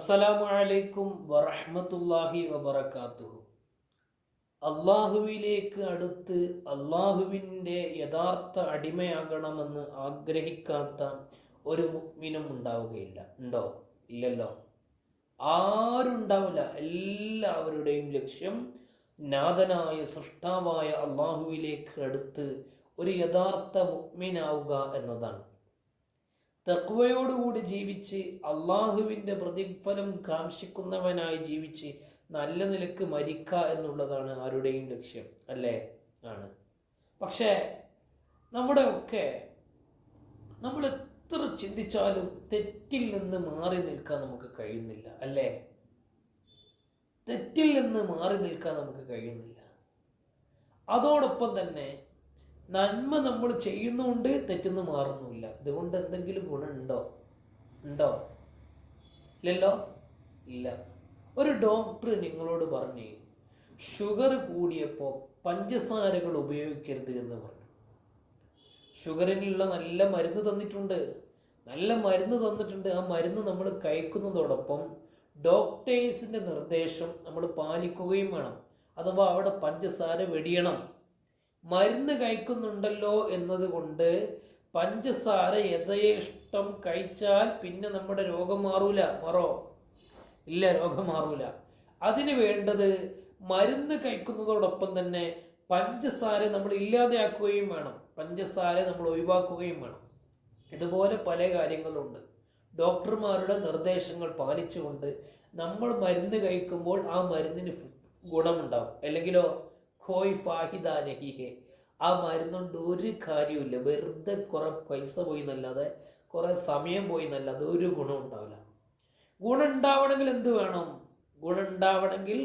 അസ്സലാമു അലൈക്കും വറഹ്മത്തുള്ളാഹി വബറകാതുഹു. അള്ളാഹുവിലേക്ക് അടുത്ത് അള്ളാഹുവിൻ്റെ യഥാർത്ഥ അടിമയാകണമെന്ന് ആഗ്രഹിക്കാത്ത ഒരു മുഅ്മിനും ഉണ്ടാവുകയില്ല. ഉണ്ടോ? ഇല്ലല്ലോ. ആരുണ്ടാവില്ല. എല്ലാവരുടെയും ലക്ഷ്യം നാഥനായ സൃഷ്ടാവായ അള്ളാഹുവിലേക്ക് അടുത്ത് ഒരു യഥാർത്ഥ മുഅ്മിനാവുക എന്നതാണ്. തഖ്വയോടുകൂടി ജീവിച്ച് അള്ളാഹുവിൻ്റെ പ്രതിഫലം കാംക്ഷിക്കുന്നവനായി ജീവിച്ച് നല്ല നിലക്ക് മരിക്കുക എന്നുള്ളതാണ് ആരുടെയും ലക്ഷ്യം, അല്ലേ? ആണ്. പക്ഷേ നമ്മൾ എത്ര ചിന്തിച്ചാലും തെറ്റിൽ നിന്ന് മാറി നിൽക്കാൻ നമുക്ക് കഴിയുന്നില്ല, അല്ലേ? തെറ്റിൽ നിന്ന് മാറി നിൽക്കാൻ നമുക്ക് കഴിയുന്നില്ല. അതോടൊപ്പം തന്നെ നന്മ നമ്മൾ ചെയ്യുന്നുണ്ട്, തെറ്റിന്ന് മാറുന്നുമില്ല. ഇതുകൊണ്ട് എന്തെങ്കിലും ഗുണമുണ്ടോ? ഇല്ലല്ലോ. ഇല്ല. ഒരു ഡോക്ടർ നിങ്ങളോട് പറഞ്ഞ് ഷുഗർ കൂടിയപ്പോൾ പഞ്ചസാരകൾ ഉപയോഗിക്കരുത് എന്ന് പറഞ്ഞു. ഷുഗറിനുള്ള നല്ല മരുന്ന് തന്നിട്ടുണ്ട്. ആ മരുന്ന് നമ്മൾ കഴിക്കുന്നതോടൊപ്പം ഡോക്ടേഴ്സിൻ്റെ നിർദ്ദേശം നമ്മൾ പാലിക്കുകയും വേണം. അഥവാ അവിടെ പഞ്ചസാര വെടിയണം. മരുന്ന് കഴിക്കുന്നുണ്ടല്ലോ എന്നതുകൊണ്ട് പഞ്ചസാര യഥേഷ്ടം കഴിച്ചാൽ പിന്നെ നമ്മുടെ രോഗം മാറോ? ഇല്ല, രോഗം മാറൂല. അതിന് വേണ്ടത് മരുന്ന് കഴിക്കുന്നതോടൊപ്പം തന്നെ പഞ്ചസാര നമ്മൾ ഇല്ലാതെയാക്കുകയും വേണം, പഞ്ചസാര നമ്മൾ ഒഴിവാക്കുകയും വേണം. ഇതുപോലെ പല കാര്യങ്ങളുണ്ട്. ഡോക്ടർമാരുടെ നിർദ്ദേശങ്ങൾ പാലിച്ചുകൊണ്ട് നമ്മൾ മരുന്ന് കഴിക്കുമ്പോൾ ആ മരുന്നിന് ഗുണമുണ്ടാവും. അല്ലെങ്കിലോ ഖോയ് ഫാഹിദ നഹിഹെ, ആ മരുന്നുകൊണ്ട് ഒരു കാര്യമില്ല. വെറുതെ കുറെ പൈസ പോയി എന്നല്ലാതെ, കുറെ സമയം പോയി എന്നല്ലാതെ ഒരു ഗുണം ഉണ്ടാവില്ല. ഗുണം ഉണ്ടാവണമെങ്കിൽ എന്ത് വേണം? ഗുണം ഉണ്ടാവണമെങ്കിൽ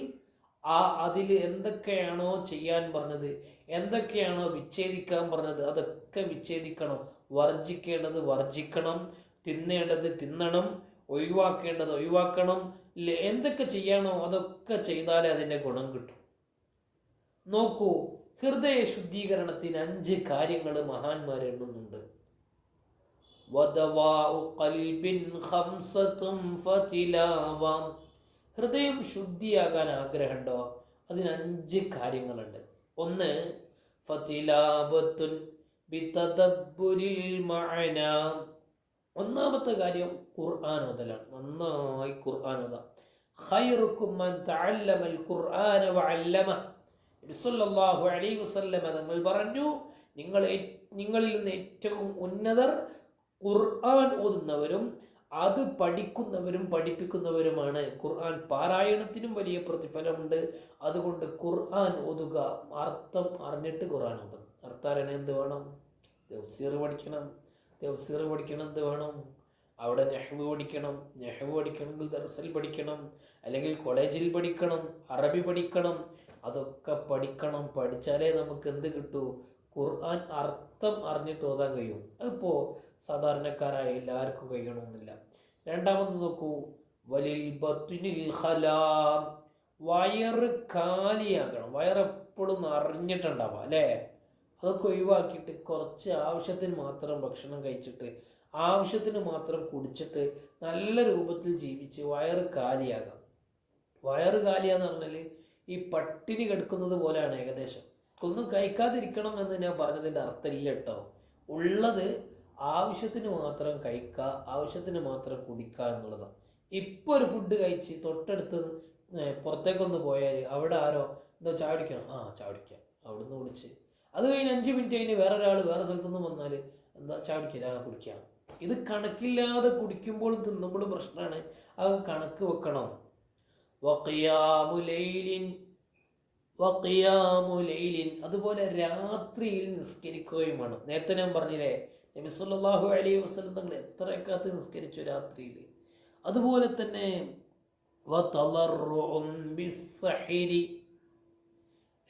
അതിൽ എന്തൊക്കെയാണോ ചെയ്യാൻ പറഞ്ഞത്, എന്തൊക്കെയാണോ വിച്ഛേദിക്കാൻ പറഞ്ഞത്, അതൊക്കെ വിച്ഛേദിക്കണം. വർജിക്കേണ്ടത് വർജിക്കണം, തിന്നേണ്ടത് തിന്നണം, ഒഴിവാക്കേണ്ടത് ഒഴിവാക്കണം. എന്തൊക്കെ ചെയ്യണോ അതൊക്കെ ചെയ്താലേ അതിൻ്റെ ഗുണം കിട്ടും. നോക്കൂ, ഹൃദയ ശുദ്ധീകരണത്തിന് 5 കാര്യങ്ങൾ മഹാന്മാർ എണ്ണുന്നുണ്ട്. ഹൃദയം ശുദ്ധിയാകാൻ ആഗ്രഹമുണ്ടോ? അതിന് 5 കാര്യങ്ങളുണ്ട്. 1, ഫതിലാബത്തുൻ ബിതദബ്ബുരിൽ മഅന. ഒന്നാമത്തെ കാര്യം ഖുർആൻ ഓതലാണ്. നന്നായി ഖുർആൻ ഓതാം. ഖൈറുക്കും മൻ തഅല്ലമൽ ഖുർആന വഅല്ലമ. നബി സല്ലല്ലാഹു അലൈഹി വസല്ലം തങ്ങൾ പറഞ്ഞു, നിങ്ങളിൽ നിന്ന് ഏറ്റവും ഉന്നതർ ഖുർആൻ ഓതുന്നവരും അത് പഠിക്കുന്നവരും പഠിപ്പിക്കുന്നവരുമാണ്. ഖുർആൻ പാരായണത്തിനും വലിയ പ്രതിഫലമുണ്ട്. അതുകൊണ്ട് ഖുർആൻ ഓതുക. അർത്ഥം അറിഞ്ഞിട്ട് ഖുർആൻ ഓതണം. അർത്ഥം അറിയണം. എന്ത് വേണം? തഫ്സീർ പഠിക്കണം. എന്ത് വേണം? അവിടെ നെഹ്വ് പഠിക്കണം. പഠിക്കണമെങ്കിൽ ദർസിൽ പഠിക്കണം, അല്ലെങ്കിൽ കോളേജിൽ പഠിക്കണം, അറബി പഠിക്കണം. അതൊക്കെ പഠിക്കണം. പഠിച്ചാലേ നമുക്ക് എന്ത് കിട്ടൂ? ഖുർആൻ അർത്ഥം അറിഞ്ഞിട്ട് ഓതാൻ കഴിയും. അതിപ്പോൾ സാധാരണക്കാരായ എല്ലാവർക്കും കഴിയണമെന്നില്ല. രണ്ടാമത് നോക്കൂ, വലിൽ ബത്നിൽ ഖലാം. വയറ് കാലിയാകണം. വയറെപ്പോഴും അറിഞ്ഞിട്ടുണ്ടാവുക, അല്ലേ? അതൊക്കെ ഒഴിവാക്കിയിട്ട് കുറച്ച് ആവശ്യത്തിന് മാത്രം ഭക്ഷണം കഴിച്ചിട്ട്, ആവശ്യത്തിന് മാത്രം കുടിച്ചിട്ട് നല്ല രൂപത്തിൽ ജീവിച്ച് വയറ് കാലിയാകാം. വയറ് കാലിയാന്ന് പറഞ്ഞാൽ ഈ പട്ടിണി കിടക്കുന്നത് പോലെയാണ് ഏകദേശം. ഒന്നും കഴിക്കാതിരിക്കണം എന്ന് ഞാൻ പറഞ്ഞതിൻ്റെ അർത്ഥമില്ല കേട്ടോ. ഉള്ളത് ആവശ്യത്തിന് മാത്രം കഴിക്കുക, ആവശ്യത്തിന് മാത്രം കുടിക്കുക എന്നുള്ളതാണ്. ഇപ്പോൾ ഒരു ഫുഡ് കഴിച്ച് തൊട്ടടുത്ത് പുറത്തേക്കൊന്ന് പോയാൽ അവിടെ ആരോ എന്താ ചായ കുടിക്കണം, ചായ കുടിക്കാം, അവിടുന്ന് കുടിച്ച് അത് കഴിഞ്ഞ് 5 മിനിറ്റ് കഴിഞ്ഞ് വേറൊരാൾ വേറെ സ്ഥലത്തുനിന്ന് വന്നാൽ എന്താ ചായ കുടിക്കില്ല, കുടിക്കാം. ഇത് കണക്കില്ലാതെ കുടിക്കുമ്പോഴും തിന്നുമ്പോഴും പ്രശ്നമാണ്. അത് കണക്ക് വെക്കണം. വഖിയാമുലൈലിൻ, അതുപോലെ രാത്രിയിൽ നിസ്കരിക്കുകയും വേണം. നേരത്തെ ഞാൻ പറഞ്ഞില്ലേ, നബി സല്ലല്ലാഹു അലൈഹി വസല്ലം തങ്ങൾ എത്ര റക്അത്ത് നിസ്കരിച്ചു രാത്രിയിൽ. അതുപോലെ തന്നെ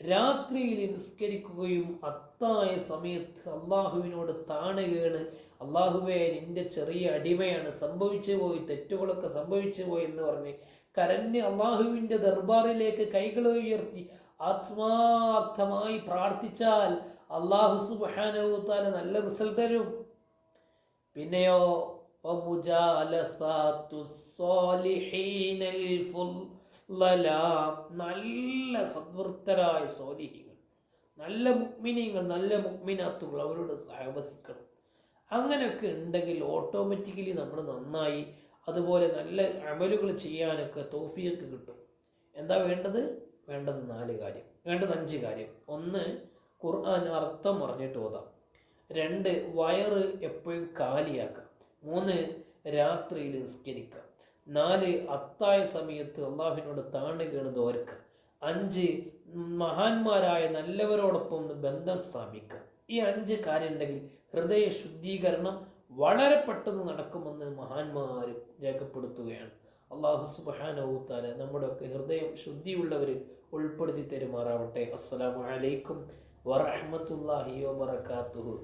രാത്രിയിൽ നിസ്കരിക്കുകയും അത്തായ സമയത്ത് അള്ളാഹുവിനോട് താണുകയാണ്. അള്ളാഹുവേ, നിന്റെ ചെറിയ അടിമയാണ്, സംഭവിച്ചു പോയി, തെറ്റുകളൊക്കെ സംഭവിച്ചു പോയി എന്ന് പറഞ്ഞ് കരഞ്ഞ് അള്ളാഹുവിൻ്റെ ദർബാറിലേക്ക് കൈകൾ ഉയർത്തി ആത്മാർത്ഥമായി പ്രാർത്ഥിച്ചാൽ അള്ളാഹു സുബ്ഹാനഹു വ തആല നല്ല റിസൾട്ട് തരും. പിന്നെയോ നല്ല സദ്വൃത്തരായ സ്വാലിഹീങ്ങൾ, നല്ല മുഅ്മിനീങ്ങൾ, നല്ല മുഅ്മിനാത്തുകൾ അവരോട് സഹവസിക്കണം. അങ്ങനെയൊക്കെ ഉണ്ടെങ്കിൽ ഓട്ടോമാറ്റിക്കലി നമ്മൾ നന്നായി, അതുപോലെ നല്ല അമലുകൾ ചെയ്യാനൊക്കെ തൗഫീഖ് കിട്ടും. എന്താ വേണ്ടത്? വേണ്ടത് 4 കാര്യം, വേണ്ടത് 5 കാര്യം. 1, ഖുർആൻ അർത്ഥം പറഞ്ഞിട്ട് ഓതാം. 2, വയറ് എപ്പോഴും കാലിയാക്കാം. 3, രാത്രിയിൽ നിസ്കരിക്കുക. 4, അത്തായ സമയത്ത് അള്ളാഹുവിനോട് താണുകയാണ് ദോർക്കുക. 5, മഹാന്മാരായ നല്ലവരോടൊപ്പം ബന്ധം സ്ഥാപിക്കുക. ഈ 5 കാര്യം ഉണ്ടെങ്കിൽ ഹൃദയ ശുദ്ധീകരണം വളരെ പെട്ടെന്ന് നടക്കുമെന്ന് മഹാന്മാർ രേഖപ്പെടുത്തുകയാണ്. അള്ളാഹു സുബ്ഹാനഹു തആല നമ്മുടെയൊക്കെ ഹൃദയം ശുദ്ധിയുള്ളവരിൽ ഉൾപ്പെടുത്തി തരുമാറാവട്ടെ. അസ്സലാമു അലൈക്കും വറഹ്മത്തുള്ളാഹി വബറകാതുഹു.